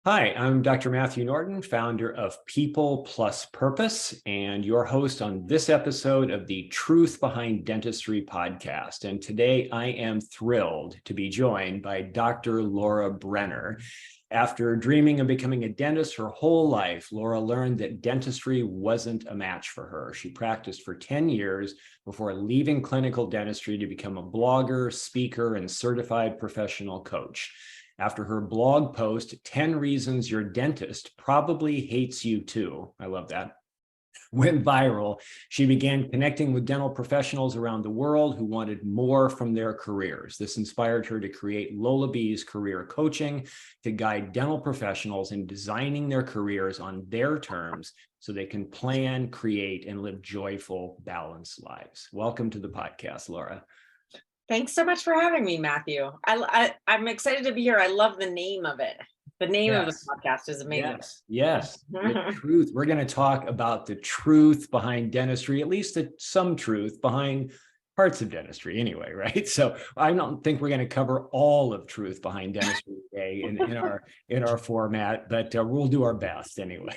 Hi, I'm Dr. Matthew Norton, founder of People Plus Purpose, and your host on this episode of the Truth Behind Dentistry podcast. And today I am thrilled to be joined by Dr. Laura Brenner. After dreaming of becoming a dentist her whole life, Laura learned that dentistry wasn't a match for her. She practiced for 10 years before leaving clinical dentistry to become a blogger, speaker, and certified professional coach. After her blog post, 10 Reasons Your Dentist Probably Hates You Too, I love that, went viral, she began connecting with dental professionals around the world who wanted more from their careers. This inspired her to create Lola B's Career Coaching to guide dental professionals in designing their careers on their terms so they can plan, create, and live joyful, balanced lives. Welcome to the podcast, Laura. Thanks so much for having me, Matthew. I'm excited to be here. I love the name of it. The name of the podcast is amazing. Yes. The truth. We're going to talk about the truth behind dentistry, at least some truth behind parts of dentistry anyway, right? So I don't think we're going to cover all of truth behind dentistry today in our format, but we'll do our best anyway.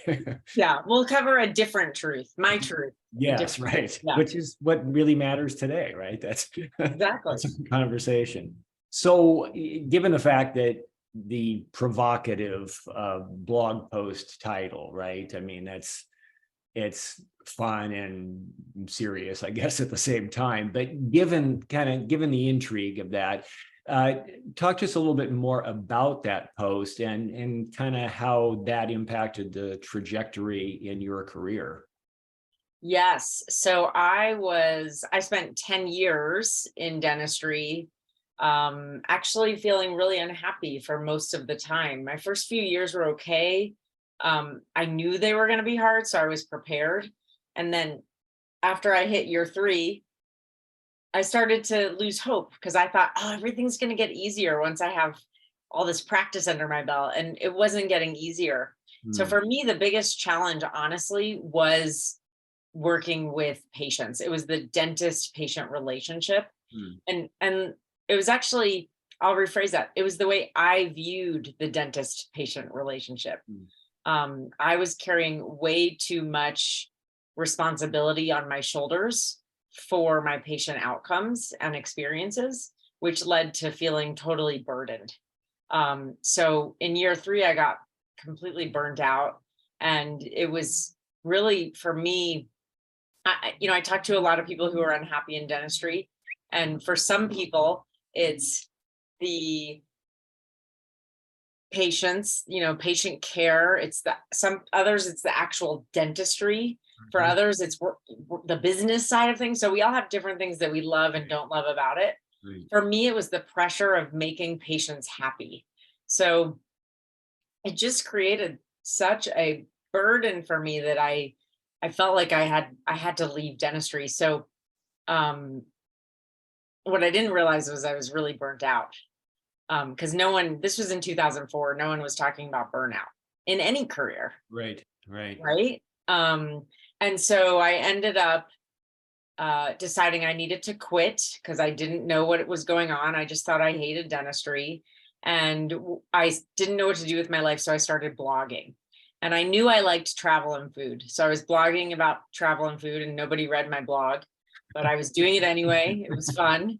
Yeah, we'll cover a different truth, my truth. Yes, right. Yeah. Which is what really matters today, right? That's exactly that's a conversation. So given the fact that the provocative blog post title, right? I mean, it's fun and serious, I guess, at the same time. But given the intrigue of that, talk to us a little bit more about that post and kind of how that impacted the trajectory in your career. Yes. So I spent 10 years in dentistry, actually feeling really unhappy for most of the time. My first few years were okay. I knew they were going to be hard, so I was prepared. And then after I hit year 3, I started to lose hope because I thought, oh, everything's going to get easier once I have all this practice under my belt. And it wasn't getting easier. So for me, the biggest challenge, honestly, was working with patients. It was the dentist-patient relationship. And it was actually, I'll rephrase that. It was the way I viewed the dentist-patient relationship. I was carrying way too much responsibility on my shoulders for my patient outcomes and experiences, which led to feeling totally burdened. So in year 3, I got completely burnt out. And it was really, for me, I talk to a lot of people who are unhappy in dentistry. And for some people, it's the patients, patient care. Some others, it's the actual dentistry. For others, it's the business side of things. So we all have different things that we love and don't love about it. For me, it was the pressure of making patients happy. So it just created such a burden for me that I felt like I had to leave dentistry. So what I didn't realize was I was really burnt out. Because this was in 2004, no one was talking about burnout in any career. Right. And so I ended up deciding I needed to quit because I didn't know what was going on. I just thought I hated dentistry and I didn't know what to do with my life. So I started blogging. And I knew I liked travel and food. So I was blogging about travel and food and nobody read my blog, but I was doing it anyway. It was fun.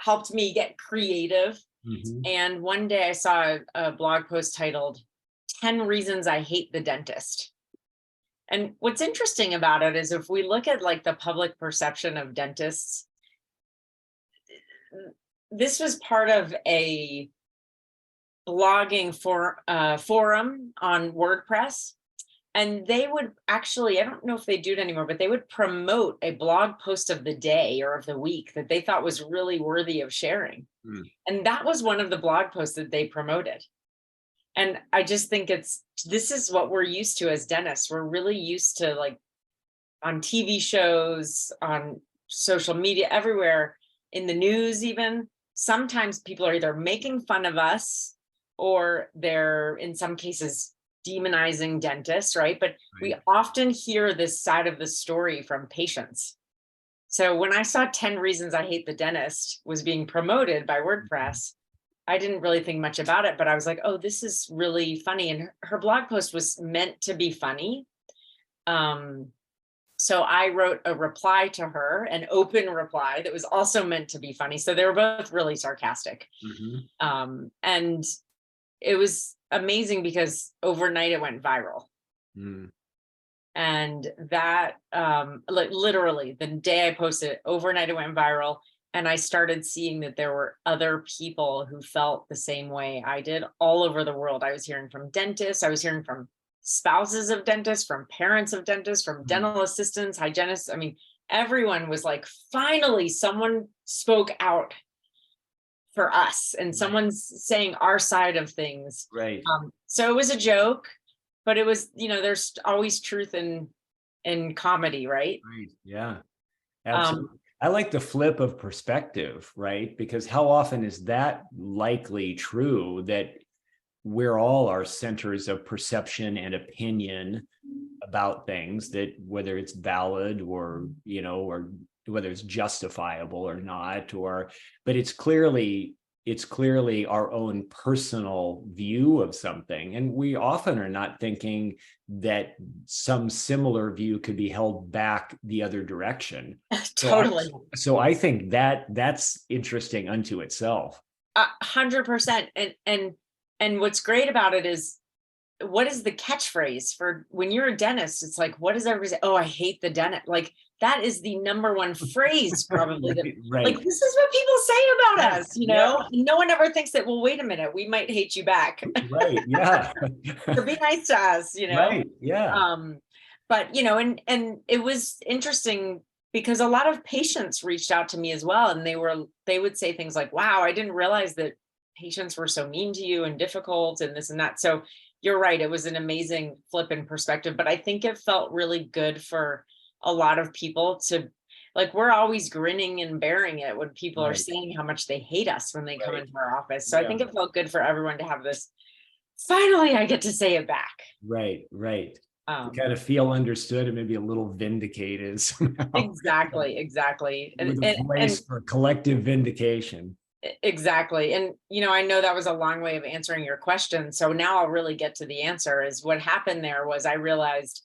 Helped me get creative. And one day I saw a blog post titled 10 Reasons I Hate the Dentist. And what's interesting about it is if we look at like the public perception of dentists, this was part of a blogging forum on WordPress. And they would actually, I don't know if they do it anymore, but they would promote a blog post of the day or of the week that they thought was really worthy of sharing. And that was one of the blog posts that they promoted. And I just think this is what we're used to as dentists. We're really used to, like, on TV shows, on social media, everywhere, in the news even, sometimes people are either making fun of us or they're, in some cases, demonizing dentists, right? But we often hear this side of the story from patients. So when I saw 10 Reasons I Hate the Dentist was being promoted by WordPress, I didn't really think much about it, but I was like, oh, this is really funny. And her blog post was meant to be funny. Um, so I wrote a reply to her, an open reply that was also meant to be funny. So they were both really sarcastic. Mhm. And it was amazing because overnight it went viral. Mm. And that like literally the day I posted it, overnight it went viral. And I started seeing that there were other people who felt the same way I did all over the world. I was hearing from dentists, I was hearing from spouses of dentists, from parents of dentists, from Mm. dental assistants, hygienists. I mean, everyone was like, finally someone spoke out for us and Right. someone's saying our side of things. Right. So it was a joke, but it was, there's always truth in comedy, right? Right. Yeah. Um, Absolutely. I like the flip of perspective, right? Because how often is that likely true that we're all our centers of perception and opinion about things, that whether it's valid or, or whether it's justifiable or not, but it's clearly our own personal view of something. And we often are not thinking that some similar view could be held back the other direction. So I, totally. so I think that's interesting unto itself. 100%. And what's great about it is, what is the catchphrase for when you're a dentist? It's like, what does everybody say? Oh, I hate the dentist. Like, that is the number one phrase probably that, Right, like, right. this is what people say about Yeah, us, yeah, no one ever thinks that, well, wait a minute, we might hate you back. right, yeah. So be nice to us. Right, yeah, Um, but and it was interesting because a lot of patients reached out to me as well, and they would say things like, wow, I didn't realize that patients were so mean to you and difficult and this and that. So you're right, it was an amazing flip in perspective, but I think it felt really good for a lot of people to, like, we're always grinning and bearing it when people are right, saying how much they hate us when they come right, into our office. So I yeah, think it felt good for everyone to have this, finally I get to say it back. right, right. To um kind of feel understood and maybe a little vindicated somehow, exactly, with a and voice for collective vindication. exactly. And I know that was a long way of answering your question, so now I'll really get to the answer. Is what happened there was, I realized,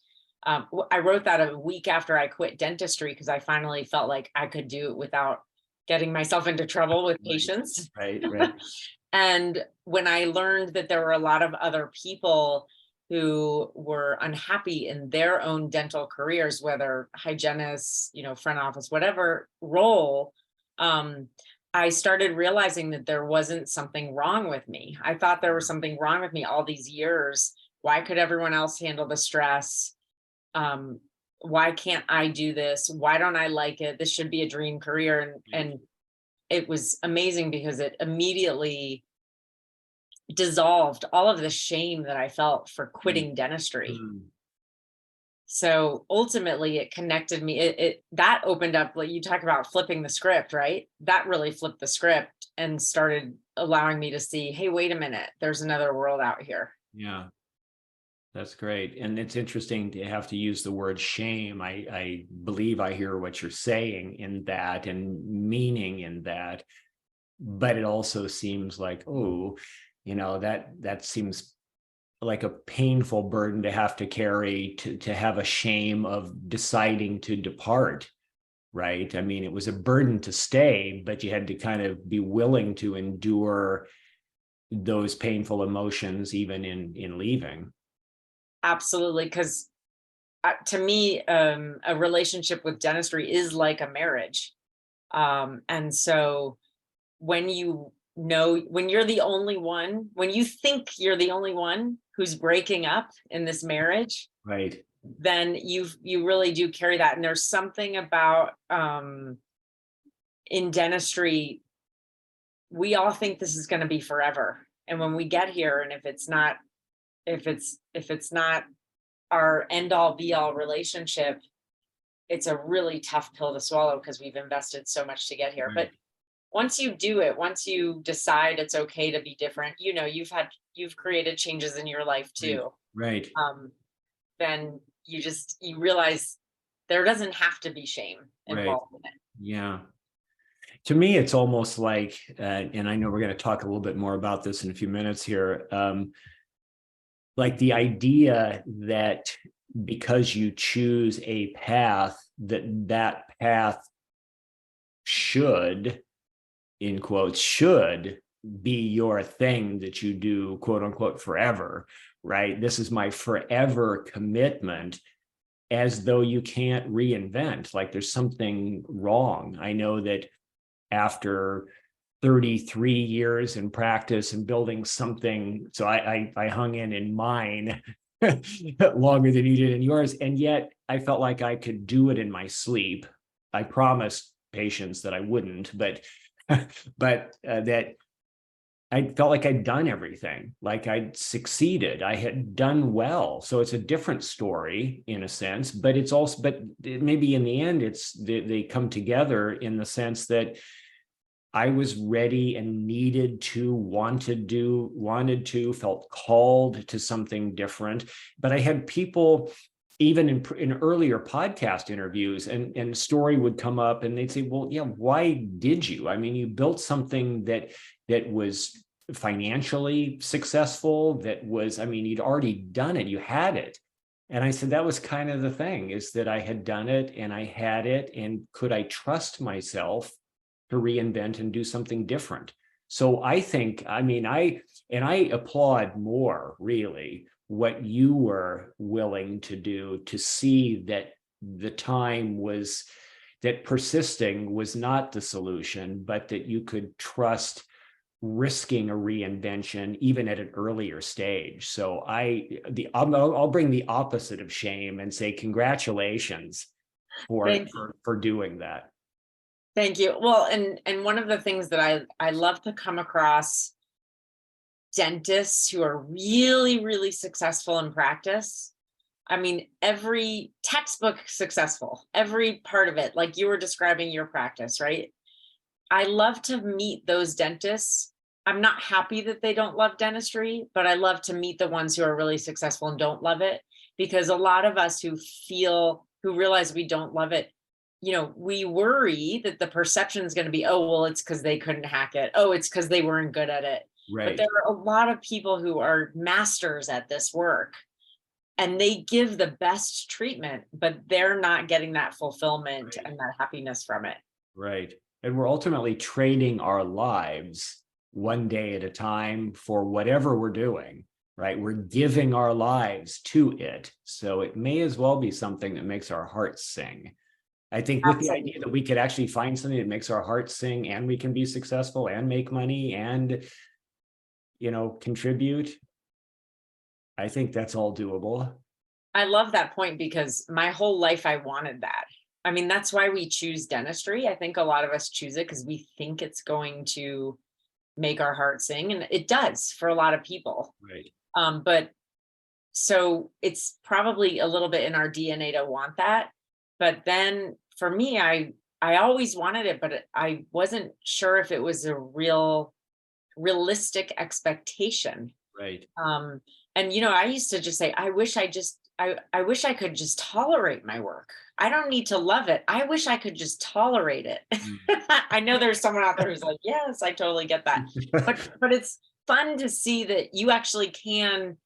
I wrote that a week after I quit dentistry because I finally felt like I could do it without getting myself into trouble with Right, patients. right, right, And when I learned that there were a lot of other people who were unhappy in their own dental careers, whether hygienists, front office, whatever role, um, I started realizing that there wasn't something wrong with me. I thought there was something wrong with me all these years. Why could everyone else handle the stress? Um, why can't I do this? Why don't I like it? This should be a dream career. And it was amazing because it immediately dissolved all of the shame that I felt for mm, quitting dentistry. mm, So ultimately it connected me. It that opened up, like you talk about flipping the script, right? That really flipped the script and started allowing me to see, hey, wait a minute, there's another world out here. yeah. That's great. And it's interesting to have to use the word shame. I believe I hear what you're saying in that and meaning in that, but it also seems like, oh, that seems like a painful burden to have to carry, to have a shame of deciding to depart, right? I mean, it was a burden to stay, but you had to kind of be willing to endure those painful emotions even in leaving. Absolutely. Because to me, a relationship with dentistry is like a marriage. And so when when you're the only one, when you think you're the only one who's breaking up in this marriage, Right. then you really do carry that. And there's something about, in dentistry, we all think this is going to be forever. And when we get here, and if it's not our end all be all relationship, it's a really tough pill to swallow because we've invested so much to get here. But Right. once you do it, once you decide it's okay to be different, you've created changes in your life Right. too. Right. Um, then you realize there doesn't have to be shame Right. involved in it. Yeah. To me, it's almost like, and I know we're going to talk a little bit more about this in a few minutes here, like the idea that because you choose a path, that path should, in quotes, should be your thing that you do, quote unquote, forever, right? This is my forever commitment, as though you can't reinvent, like there's something wrong. I know that after 33 years in practice and building something, so I hung in mine longer than you did in yours, and yet I felt like I could do it in my sleep. I promised patients that I wouldn't, but that I felt like I'd done everything, like I'd succeeded, I had done well. So it's a different story in a sense, but it's also, but maybe in the end, it's they come together in the sense that I was ready and needed to, wanted to, felt called to something different. But I had people, even in earlier podcast interviews, and story would come up and they'd say, well, yeah, why did you? I mean, you built something that was financially successful, that was, I mean, you'd already done it, you had it. And I said, that was kind of the thing, is that I had done it and I had it. And could I trust myself to reinvent and do something different? So I think, I mean, I applaud more really what you were willing to do, to see that the time was, that persisting was not the solution, but that you could trust risking a reinvention even at an earlier stage. So I'll bring the opposite of shame and say congratulations for doing that. Thank you. Well, and one of the things that I love to come across dentists who are really, really successful in practice. I mean, every textbook successful, every part of it, like you were describing your practice, right? I love to meet those dentists. I'm not happy that they don't love dentistry, but I love to meet the ones who are really successful and don't love it, because a lot of us who realize we don't love it, you know, we worry that the perception is going to be, oh, well, it's because they couldn't hack it. Oh, it's because they weren't good at it. Right. But there are a lot of people who are masters at this work and they give the best treatment, but they're not getting that fulfillment and that happiness from it. Right. And we're ultimately trading our lives one day at a time for whatever we're doing, right? We're giving our lives to it. So it may as well be something that makes our hearts sing. I think with the idea that we could actually find something that makes our hearts sing, and we can be successful and make money and, you know, contribute, I think that's all doable. I love that point, because my whole life I wanted that. I mean, that's why we choose dentistry. I think a lot of us choose it because we think it's going to make our heart sing, and it does for a lot of people. Right. But so it's probably a little bit in our DNA to want that. But then for me, I always wanted it, but I wasn't sure if it was a realistic expectation. Right. And you know, I used to just say, I wish I could just tolerate my work. I don't need to love it. I wish I could just tolerate it. I know there's someone out there who's like, yes, I totally get that. But it's fun to see that you actually can,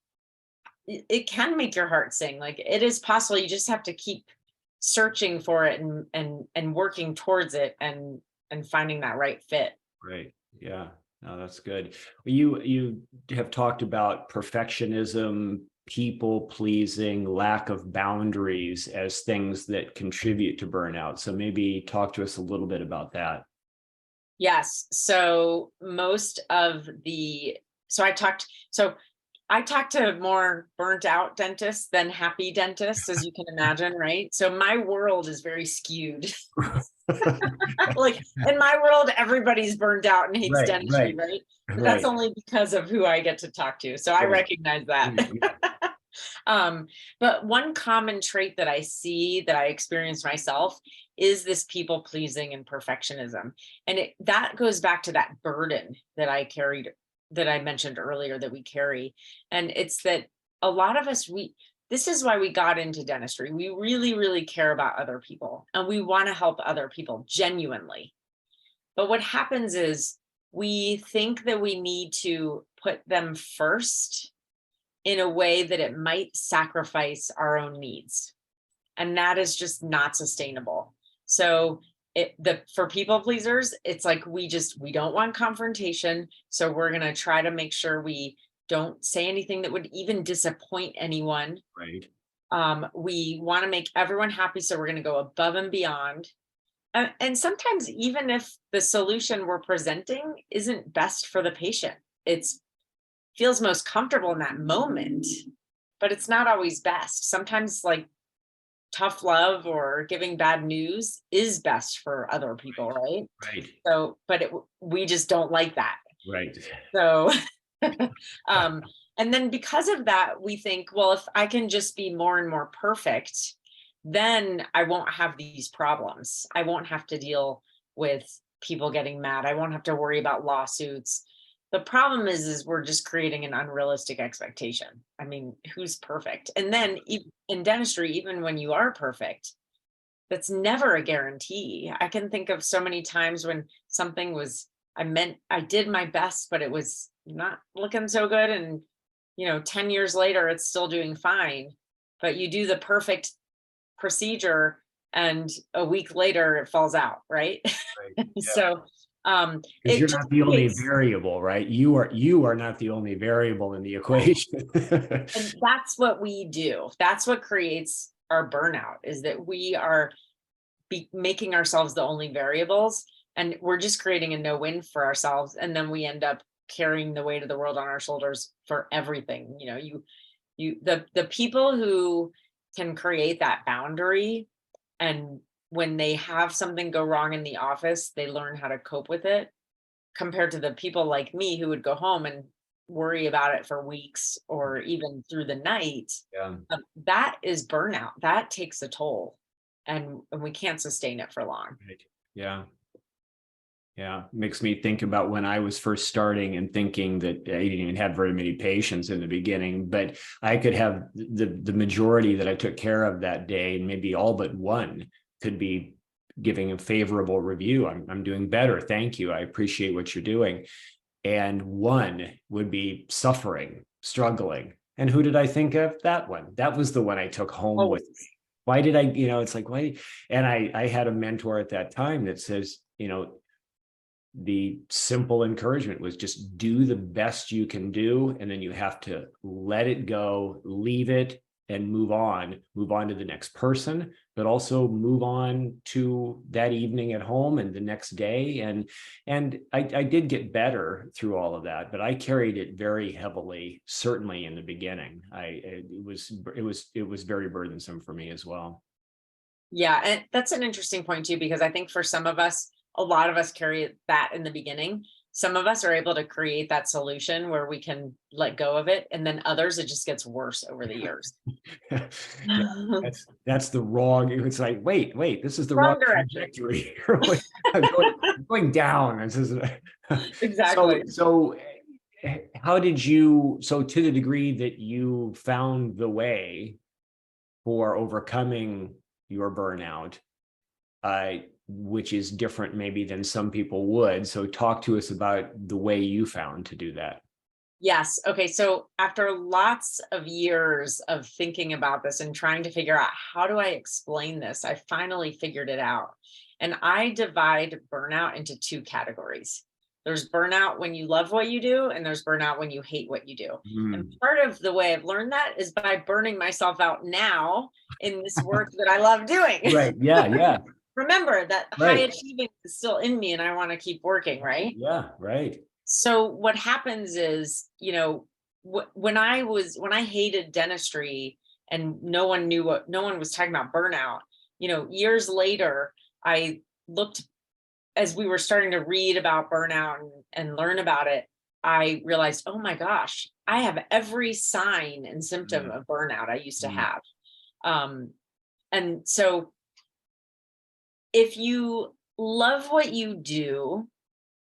it can make your heart sing. Like, it is possible. You just have to keep searching for it and working towards it and finding that right fit. Right. Yeah. No, that's good. You have talked about perfectionism, people pleasing, lack of boundaries as things that contribute to burnout. So maybe talk to us a little bit about that. Yes. So I talked to more burnt out dentists than happy dentists, as you can imagine, right? So my world is very skewed. Like, in my world, everybody's burned out and hates dentistry, right? But that's only because of who I get to talk to. So I recognize that. But one common trait that I see, that I experience myself, is this people pleasing and perfectionism. And that goes back to that burden that I carried, that I mentioned earlier, that we carry. And it's that a lot of us, this is why we got into dentistry. We really, really care about other people and we want to help other people genuinely. But what happens is we think that we need to put them first in a way that it might sacrifice our own needs. And that is just not sustainable. So for people pleasers, it's like we don't want confrontation. So we're going to try to make sure we don't say anything that would even disappoint anyone. Right. We want to make everyone happy. So we're going to go above and beyond. And sometimes even if the solution we're presenting isn't best for the patient, it's feels most comfortable in that moment, but it's not always best. Sometimes like tough love or giving bad news is best for other people, right? Right. So, but we just don't like that. Right. So, and then because of that, we think, well, if I can just be more and more perfect, then I won't have these problems. I won't have to deal with people getting mad. I won't have to worry about lawsuits. The problem is we're just creating an unrealistic expectation. I mean, who's perfect? And then in dentistry, even when you are perfect, that's never a guarantee. I can think of so many times when something was, I did my best, but it was not looking so good. And, 10 years later, it's still doing fine. But you do the perfect procedure and a week later it falls out, right? Right. Yeah. So because you're not the only variable, right? You are not the only variable in the equation. And that's what we do. That's what creates our burnout, is that we are making ourselves the only variables, and we're just creating a no-win for ourselves. And then we end up carrying the weight of the world on our shoulders for everything. The people who can create that boundary, and when they have something go wrong in the office, they learn how to cope with it, compared to the people like me who would go home and worry about it for weeks or even through the night. Yeah. That is burnout. That takes a toll, and we can't sustain it for long. Right. Yeah. Yeah. Makes me think about when I was first starting and thinking that I didn't even have very many patients in the beginning, but I could have the majority that I took care of that day, and maybe all but one could be giving a favorable review. I'm doing better. Thank you. I appreciate what you're doing. And one would be suffering, struggling. And who did I think of? That one. That was the one I took home with me. Why did I, it's like, why? And I had a mentor at that time that says, the simple encouragement was just do the best you can do. And then you have to let it go, leave it, and move on to the next person, but also move on to that evening at home and the next day. And I did get better through all of that, but I carried it very heavily, certainly in the beginning. It was very burdensome for me as well. Yeah. And that's an interesting point too, because I think for some of us, a lot of us carry that in the beginning. Some of us are able to create that solution where we can let go of it. And then others, it just gets worse over the years. Yeah, that's the wrong. It's like, wait, this is the wrong trajectory. going down. Exactly. So how did you, to the degree that you found the way for overcoming your burnout, which is different maybe than some people would. So talk to us about the way you found to do that. Yes. Okay. So after lots of years of thinking about this and trying to figure out how do I explain this, I finally figured it out. And I divide burnout into two categories. There's burnout when you love what you do, and there's burnout when you hate what you do. And part of the way I've learned that is by burning myself out now in this work that I love doing. Right. Yeah. Remember that high achieving is still in me, and I want to keep working, right? Yeah, right. So what happens is, when I hated dentistry and no one was talking about burnout, years later, I looked, as we were starting to read about burnout and learn about it, I realized, oh my gosh, I have every sign and symptom of burnout I used to have. And so if you love what you do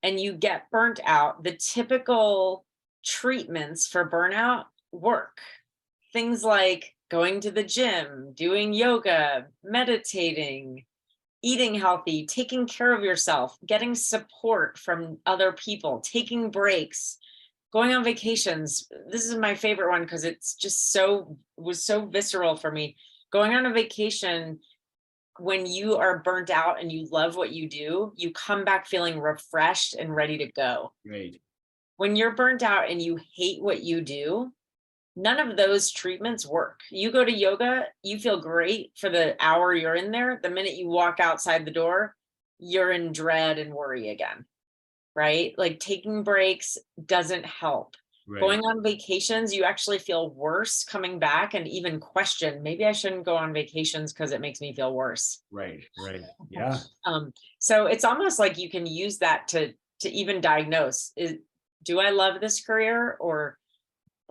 and you get burnt out, the typical treatments for burnout work. Things like going to the gym, doing yoga, meditating, eating healthy, taking care of yourself, getting support from other people, taking breaks, going on vacations. This is my favorite one because it's just was so visceral for me. Going on a vacation when you are burnt out and you love what you do, you come back feeling refreshed and ready to go. Right. When you're burnt out and you hate what you do, none of those treatments work. You go to yoga, you feel great for the hour you're in there. The minute you walk outside the door, you're in dread and worry again, right? Like taking breaks doesn't help. Right. Going on vacations, you actually feel worse coming back and even question, maybe I shouldn't go on vacations because it makes me feel worse. Right. Yeah. So it's almost like you can use that to even diagnose, do I love this career or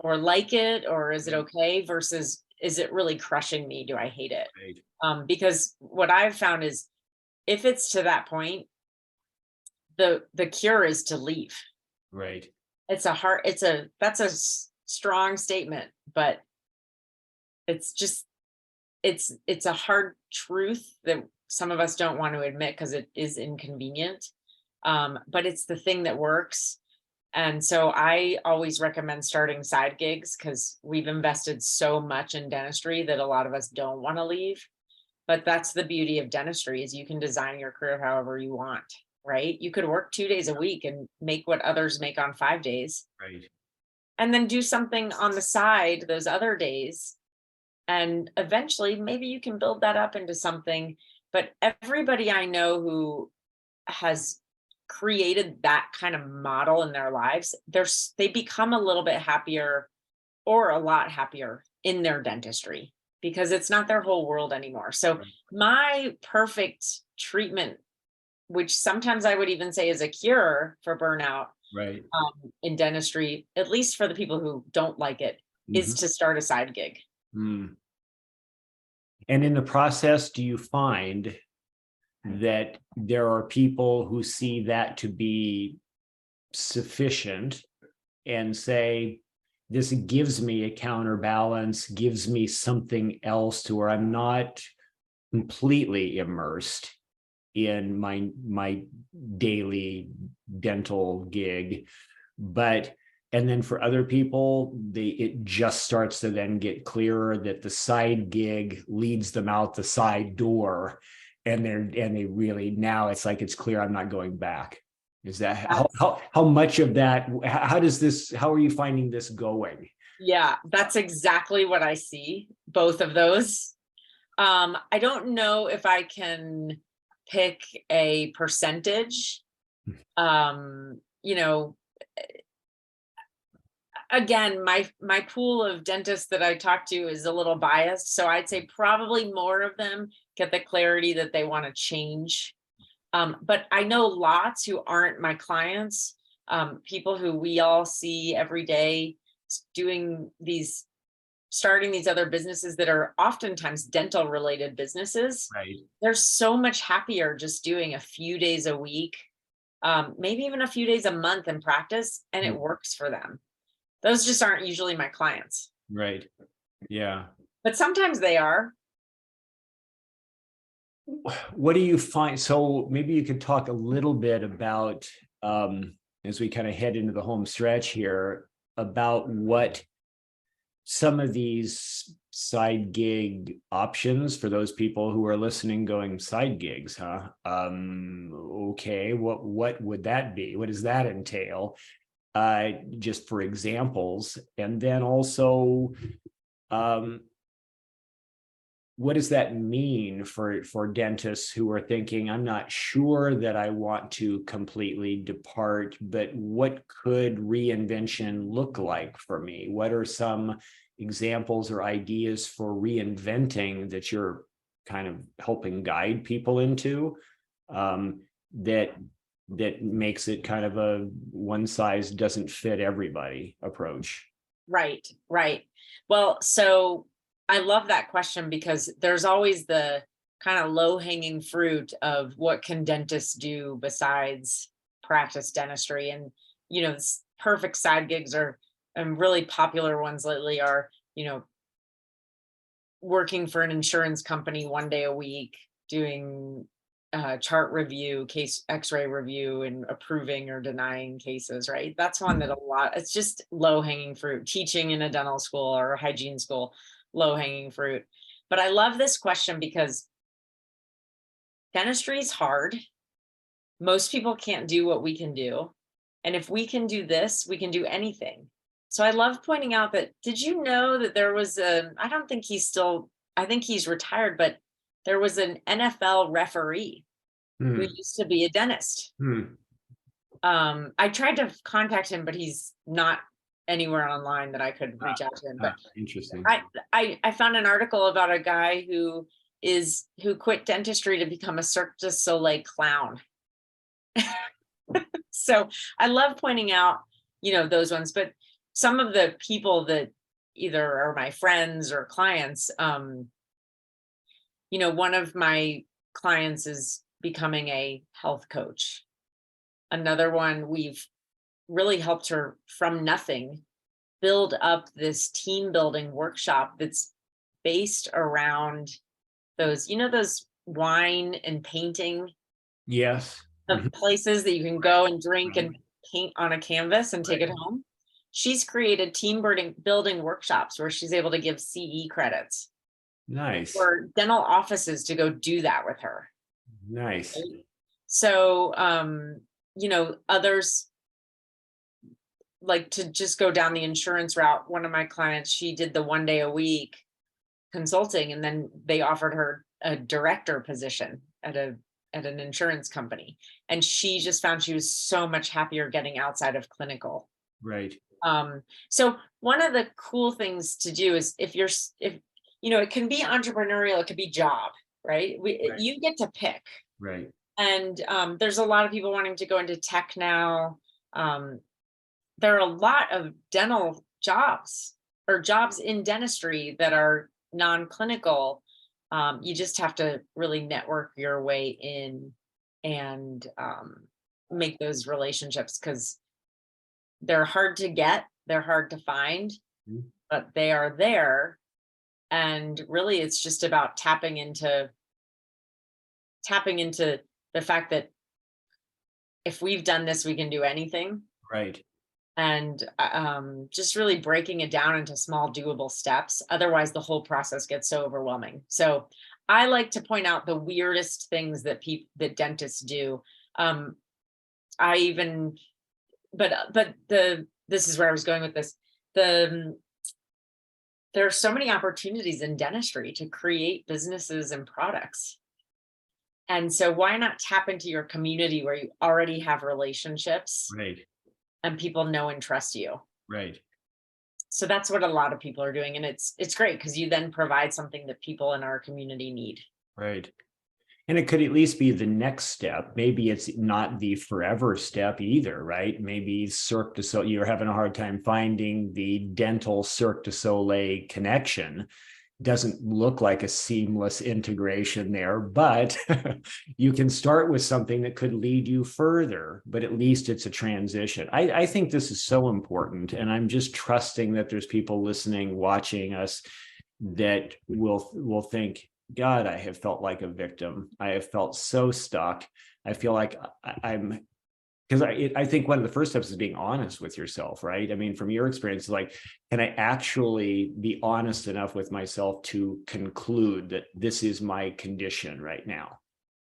like it, or is it okay, versus is it really crushing me? Do I hate it? Right. Because what I've found is if it's to that point, the cure is to leave. Right. That's a strong statement, but it's a hard truth that some of us don't want to admit because it is inconvenient. But it's the thing that works. And so I always recommend starting side gigs because we've invested so much in dentistry that a lot of us don't want to leave. But that's the beauty of dentistry is you can design your career however you want, right? You could work 2 days a week and make what others make on 5 days. Right. And then do something on the side those other days. And eventually maybe you can build that up into something. But everybody I know who has created that kind of model in their lives, they become a little bit happier or a lot happier in their dentistry because it's not their whole world anymore. So my perfect treatment, which sometimes I would even say is a cure for burnout, Right. in dentistry, at least for the people who don't like it, is to start a side gig. Mm. And in the process, do you find that there are people who see that to be sufficient and say, this gives me a counterbalance, gives me something else to where I'm not completely immersed in my daily dental gig, and then for other people, it just starts to then get clearer that the side gig leads them out the side door, and they really, now it's like it's clear I'm not going back. Is that how much of that? How are you finding this going? Yeah, that's exactly what I see. Both of those. I don't know if I can pick a percentage. You know, again, my pool of dentists that I talk to is a little biased, so I'd say probably more of them get the clarity that they want to change. But I know lots who aren't my clients, people who we all see every day starting these other businesses that are oftentimes dental related businesses. Right. They're so much happier just doing a few days a week, maybe even a few days a month in practice, and it works for them. Those just aren't usually my clients. Right. Yeah. But sometimes they are. What do you find? So maybe you could talk a little bit about, as we kind of head into the home stretch here, about what some of these side gig options for those people who are listening going, side gigs, huh? Okay, what would that be? What does that entail? Just for examples. And then also, what does that mean for dentists who are thinking, I'm not sure that I want to completely depart, but what could reinvention look like for me? What are some examples or ideas for reinventing that you're kind of helping guide people into, that makes it kind of a one size doesn't fit everybody approach? Right. Well, so I love that question because there's always the kind of low hanging fruit of what can dentists do besides practice dentistry. And, perfect side gigs and really popular ones lately are, working for an insurance company 1 day a week, doing chart review, case x-ray review, and approving or denying cases, right? That's one that it's just low hanging fruit. Teaching in a dental school or a hygiene school, low hanging fruit. But I love this question because dentistry is hard. Most people can't do what we can do. And if we can do this, we can do anything. So I love pointing out that, did you know that there was I don't think I think he's retired, but there was an NFL referee who used to be a dentist. I tried to contact him, but he's not anywhere online that I could reach out to him. But interesting. I found an article about a guy who quit dentistry to become a Cirque du Soleil clown. So I love pointing out, those ones, but some of the people that either are my friends or clients, one of my clients is becoming a health coach. Another one, we've really helped her from nothing build up this team building workshop that's based around those wine and painting places that you can go and drink and paint on a canvas and take it home. She's created team building workshops where she's able to give CE credits. Nice. For dental offices to go do that with her. Nice. Right? So, others like to just go down the insurance route. One of my clients, she did the 1 day a week consulting, and then they offered her a director position at an insurance company. And she just found she was so much happier getting outside of clinical. Right. So one of the cool things to do is if it can be entrepreneurial, it could be job, right? You get to pick. Right. And there's a lot of people wanting to go into tech now. There are a lot of dental jobs or jobs in dentistry that are non-clinical. You just have to really network your way in and make those relationships, because they're hard to get, they're hard to find, but they are there. And really, it's just about tapping into the fact that if we've done this, we can do anything. Right. And just really breaking it down into small, doable steps. Otherwise, the whole process gets so overwhelming. So I like to point out the weirdest things that dentists do. This is where I was going with this. There are so many opportunities in dentistry to create businesses and products. And so why not tap into your community where you already have relationships, right, and people know and trust you. Right. So that's what a lot of people are doing. And it's great because you then provide something that people in our community need. Right. And it could at least be the next step. Maybe it's not the forever step either, right? Maybe Cirque du Soleil, you're having a hard time finding the dental Cirque du Soleil connection. Doesn't look like a seamless integration there, but you can start with something that could lead you further, but at least it's a transition. I think this is so important. And I'm just trusting that there's people listening, watching us that will think, God, I have felt like a victim. I have felt so stuck. I feel like because I think one of the first steps is being honest with yourself, right? I mean, from your experience, like, can I actually be honest enough with myself to conclude that this is my condition right now?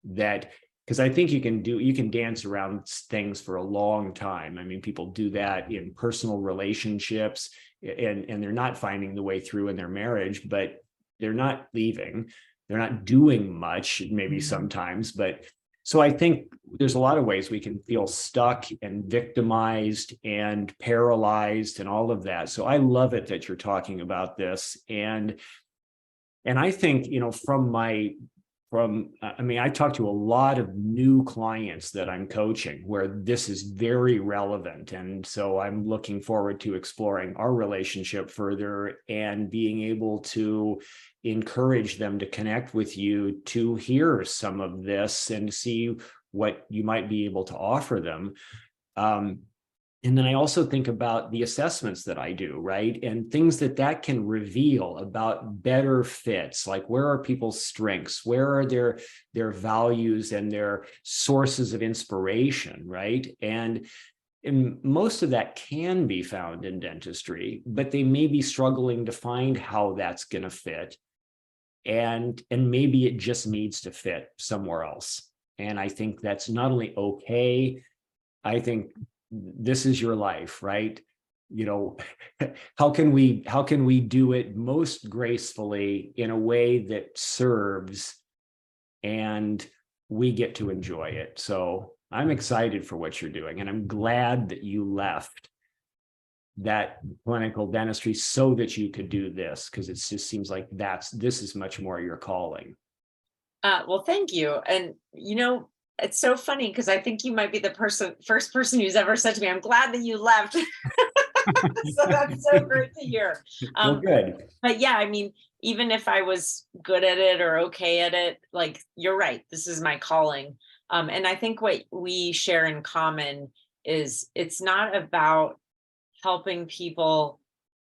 That, because I think you can dance around things for a long time. I mean, people do that in personal relationships, and they're not finding the way through in their marriage, but they're not leaving. They're not doing much, maybe sometimes, but so I think there's a lot of ways we can feel stuck and victimized and paralyzed and all of that. So I love it that you're talking about this. And I think, I talk to a lot of new clients that I'm coaching where this is very relevant. And so I'm looking forward to exploring our relationship further and being able to encourage them to connect with you to hear some of this and see what you might be able to offer them. And then I also think about the assessments that I do, right? And things that can reveal about better fits, like where are people's strengths? Where are their values and their sources of inspiration, right? And most of that can be found in dentistry, but they may be struggling to find how that's going to fit. And maybe it just needs to fit somewhere else. And I think that's not only okay, I think this is your life, right? You know, how can we do it most gracefully in a way that serves and we get to enjoy it. So I'm excited for what you're doing, and I'm glad that you left that clinical dentistry so that you could do this, because it just seems like this is much more your calling. Well, thank you. And it's so funny because I think you might be the first person who's ever said to me, "I'm glad that you left." So that's so great to hear. Well, good. But yeah, I mean, even if I was good at it or okay at it, like, you're right, this is my calling. And I think what we share in common is it's not about helping people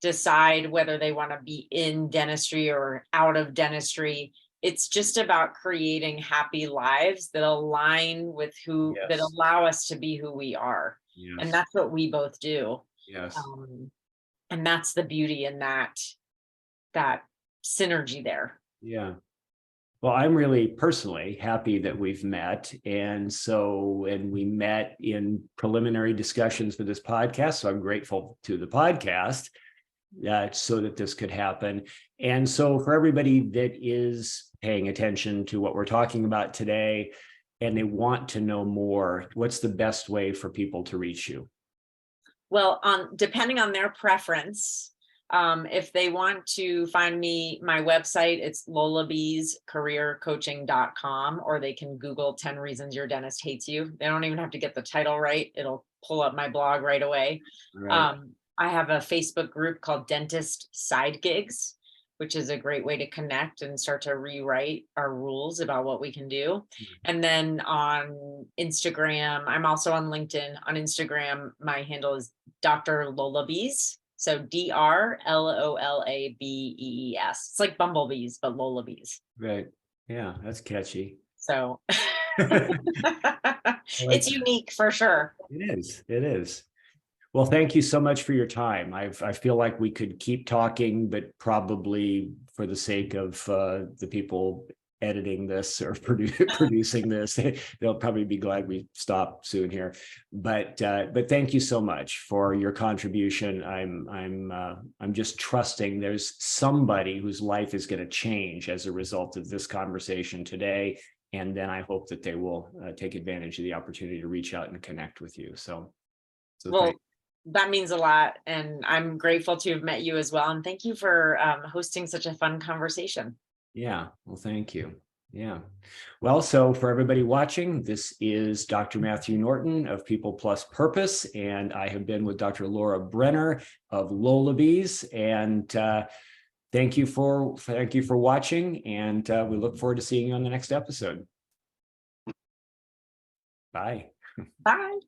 decide whether they want to be in dentistry or out of dentistry. It's just about creating happy lives that align with that Yes. allow us to be who we are. And Yes. that's what we both do. Yes. And that's the beauty in that synergy there. Yeah. Well, I'm really personally happy that we've met. And we met in preliminary discussions for this podcast. So I'm grateful to the podcast so that this could happen. And so for everybody that is paying attention to what we're talking about today and they want to know more, what's the best way for people to reach you? Well, depending on their preference, if they want to find me, my website, it's lolabeescareercoaching.com, or they can Google 10 Reasons Your Dentist Hates You. They don't even have to get the title right. It'll pull up my blog right away. Right. I have a Facebook group called Dentist Side Gigs, which is a great way to connect and start to rewrite our rules about what we can do. And then on Instagram, I'm also on LinkedIn. On Instagram, my handle is Dr. Lolabees. So DRLOLABEES. It's like bumblebees, but Lolabees. Right. Yeah, that's catchy. So Like it's unique for sure. It is. It is. Well, thank you so much for your time. I feel like we could keep talking, but probably for the sake of the people editing this or producing this, they'll probably be glad we stop soon here. But thank you so much for your contribution. I'm just trusting there's somebody whose life is going to change as a result of this conversation today. And then I hope that they will take advantage of the opportunity to reach out and connect with you. So Well, that means a lot. And I'm grateful to have met you as well. And thank you for hosting such a fun conversation. Yeah, well, thank you. Yeah. Well, so for everybody watching, this is Dr. Matthew Norton of People Plus Purpose, and I have been with Dr. Laura Brenner of Lolabees. And thank you for watching, and we look forward to seeing you on the next episode. Bye. Bye.